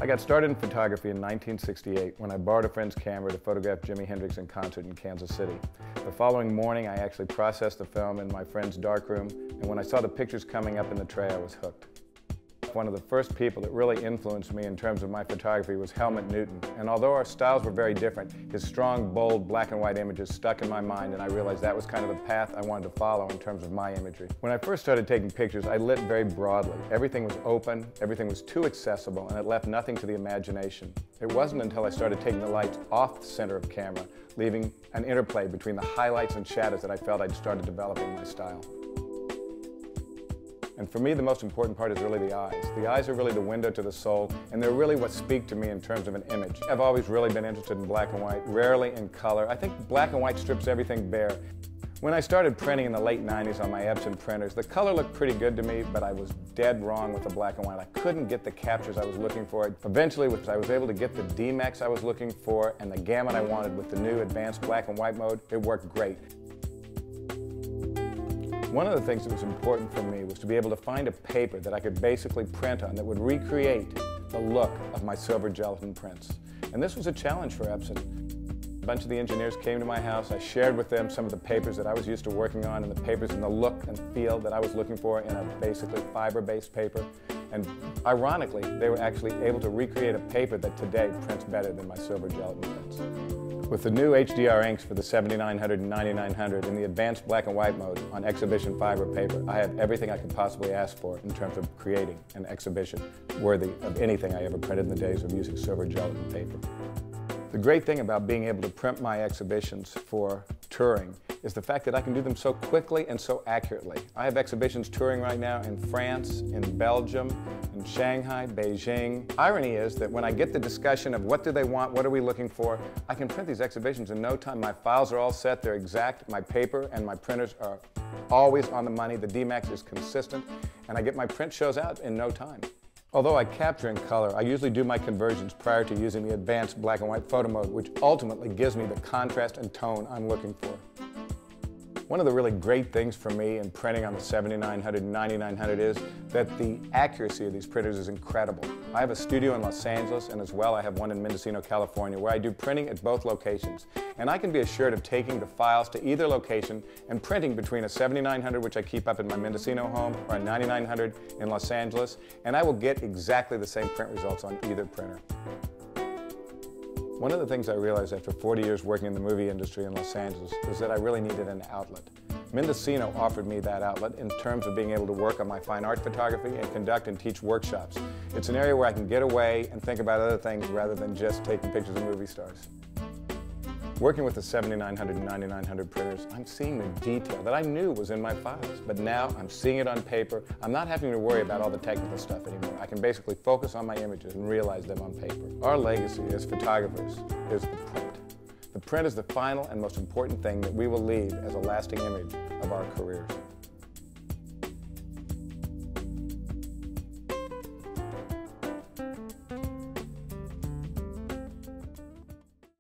I got started in photography in 1968 when I borrowed a friend's camera to photograph Jimi Hendrix in concert in Kansas City. The following morning, I actually processed the film in my friend's darkroom, and when I saw the pictures coming up in the tray, I was hooked. One of the first people that really influenced me in terms of my photography was Helmut Newton, and although our styles were very different, his strong, bold, black and white images stuck in my mind, and I realized that was kind of the path I wanted to follow in terms of my imagery. When I first started taking pictures, I lit very broadly. Everything was open, everything was too accessible, and it left nothing to the imagination. It wasn't until I started taking the lights off the center of camera, leaving an interplay between the highlights and shadows, that I felt I'd started developing my style. And for me, the most important part is really the eyes. The eyes are really the window to the soul, and they're really what speak to me in terms of an image. I've always really been interested in black and white, rarely in color. I think black and white strips everything bare. When I started printing in the late 90s on my Epson printers, the color looked pretty good to me, but I was dead wrong with the black and white. I couldn't get the captures I was looking for. Eventually, I was able to get the DMAX I was looking for and the gamut I wanted with the new advanced black and white mode. It worked great. One of the things that was important for me was to be able to find a paper that I could basically print on that would recreate the look of my silver gelatin prints. And this was a challenge for Epson. A bunch of the engineers came to my house. I shared with them some of the papers that I was used to working on and the papers and the look and feel that I was looking for in a basically fiber-based paper. And ironically, they were actually able to recreate a paper that today prints better than my silver gelatin prints. With the new HDR inks for the 7900 and 9900 in the advanced black and white mode on exhibition fiber paper, I have everything I could possibly ask for in terms of creating an exhibition worthy of anything I ever printed in the days of using silver gelatin paper. The great thing about being able to print my exhibitions for touring is the fact that I can do them so quickly and so accurately. I have exhibitions touring right now in France, in Belgium, in Shanghai, Beijing. Irony is that when I get the discussion of what do they want, what are we looking for, I can print these exhibitions in no time. My files are all set, they're exact, my paper and my printers are always on the money, the DMAX is consistent, and I get my print shows out in no time. Although I capture in color, I usually do my conversions prior to using the advanced black and white photo mode, which ultimately gives me the contrast and tone I'm looking for. One of the really great things for me in printing on the 7900 and 9900 is that the accuracy of these printers is incredible. I have a studio in Los Angeles, and as well I have one in Mendocino, California, where I do printing at both locations. And I can be assured of taking the files to either location and printing between a 7900, which I keep up in my Mendocino home, or a 9900 in Los Angeles, and I will get exactly the same print results on either printer. One of the things I realized after 40 years working in the movie industry in Los Angeles is that I really needed an outlet. Mendocino offered me that outlet in terms of being able to work on my fine art photography and conduct and teach workshops. It's an area where I can get away and think about other things rather than just taking pictures of movie stars. Working with the 7900 and 9900 printers, I'm seeing the detail that I knew was in my files, but now I'm seeing it on paper. I'm not having to worry about all the technical stuff anymore. I can basically focus on my images and realize them on paper. Our legacy as photographers is the print. The print is the final and most important thing that we will leave as a lasting image of our careers.